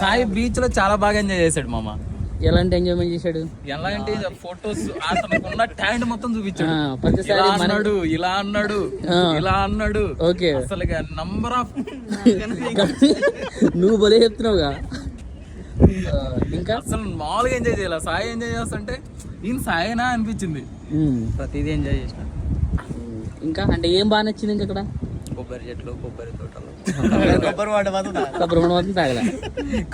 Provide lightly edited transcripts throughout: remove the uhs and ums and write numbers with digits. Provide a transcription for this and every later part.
Sai beach లో చాలా బాగా ఎంజాయ్ చేశాడు మామ. ఎలాంటి ఎంజాయ్మెంట్ చేశాడు? ఎలా అంటే ఫొటోస్ అతనికి ఉన్న టాలెంట్ మొత్తం చూపించాడు. ప్రతిసారి ఇలా అన్నాడు, ఇలా అన్నాడు, ఇలా అన్నాడు. ఓకే, అసలు నంబర్ ఆఫ్ నువ్వు భలే చెప్తున్నావుగా. ఇంకా అసలు మామూలుగా ఎంజాయ్ చేయాలి. సాయి ఎంజాయ్ చేస్తుంటే ఈయన సాయినా అనిపించింది. ప్రతిదీ ఎంజాయ్ చేసిన. ఇంకా అంటే ఏం బాగా నచ్చింది ఇంకా అక్కడ? కొబ్బరి చెట్లు, కొబ్బరి తోటలు, కొబ్బరి బండ మాత్రం తాగలే.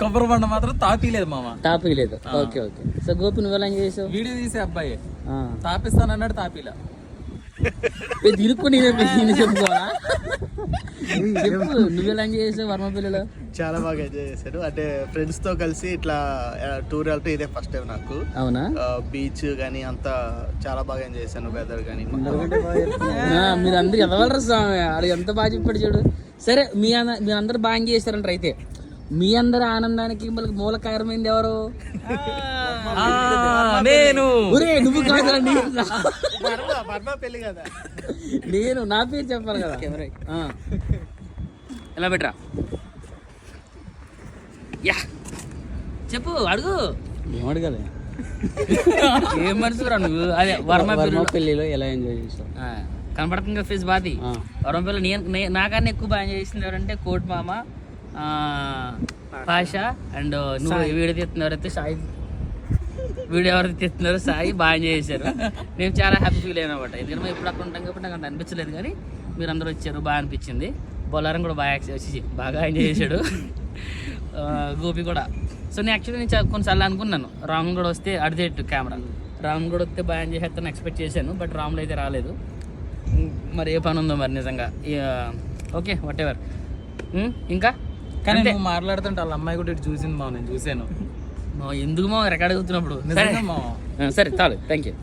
కొబ్బరి బండ మాత్రం తాపీలేదు మామ, తాపీలేదు. Okay okay. సో గోపి నువ్వు ఎలా ఎంజాయ్ చేసావు? వీడియో తీసే అబ్బాయి తాపిస్తానన్నాడు, తాపీలా. తిరుక్కు నేను చెప్పుకోవాలా? చెప్పు, నువ్వు ఎలా ఎంజాయ్ చేసావు వర్మపల్లిలో? చాలా బాగా ఎంజాయ్ చేశాను. అంటే ఫ్రెండ్స్ తో కలిసి ఇట్లా టూర్ వెళ్తే ఇదే ఫస్ట్ టైం నాకు. అవునా? బీచ్ గానీ అంతా చాలా బాగా ఎంజాయ్ చేశాను. వెదర్ గానీ మీరు అందరు ఎదవలరు స్వామి, అది ఎంత బాగా చెప్పాడు చూడు. సరే, మీరందరూ బాగా ఎంజాయ్ చేస్తారంటారు. అయితే మీ అందరి ఆనందానికి మూల కారణమైంది ఎవరు? నేను. నువ్వు కాదండి, పెళ్లి కదా. నేను నా పేరు చెప్పాలి కదా. ఎలా పెట్టరా? యా చెప్పు, అడుగు. ఏం అడగాలి? ఏం మనుషురా నువ్వు? అదే వర్మపల్లిలో ఎలా ఎంజాయ్ చేసావు? కనపడుతుంది కదా ఫేస్ బాది. వర్మపల్లి నాకన్నా ఎక్కువ బాగా ఎంజాయ్ చేసింది ఎవరంటే కోట్ మామ, పాషా అండ్ నువ్వు. వీడియో తీస్తున్నారు అయితే సాయి, వీడియో ఎవరైతే తీస్తున్నారు సాయి బాగా ఎంజాయ్ చేశారు. నేను చాలా హ్యాపీ ఫీల్ అయినా అనమాట. ఎందుకంటే మేము ఇప్పుడు అక్కడ ఉంటాం కాబట్టి నాకు అంత అనిపించలేదు, కానీ మీరు అందరూ వచ్చారు, బాగా అనిపించింది. బొల్లారం కూడా బాగా ఎంజాయ్ చేశాడు, గోపి కూడా. సో నేను యాక్చువల్లీ నేను కొన్నిసార్లు అనుకున్నాను రామ్ కూడా వస్తే అడిగేట్టు కెమెరా, రామ్ కూడా వస్తే బాగా ఎంజాయ్ చేస్తాను ఎక్స్పెక్ట్ చేశాను. బట్ రామ్లో అయితే రాలేదు. మరి ఏ పని ఉందో మరి నిజంగా. Okay, what ever. ఇంకా కానీ నువ్వు మాట్లాడుతుంటే వాళ్ళ అమ్మాయి కూడా ఇటు చూసింది మా, నేను చూసాను. ఎందుకు మా రికార్డ్ అవుతున్నప్పుడు. నిజంగా మా. సరే చాలు, థ్యాంక్ యూ.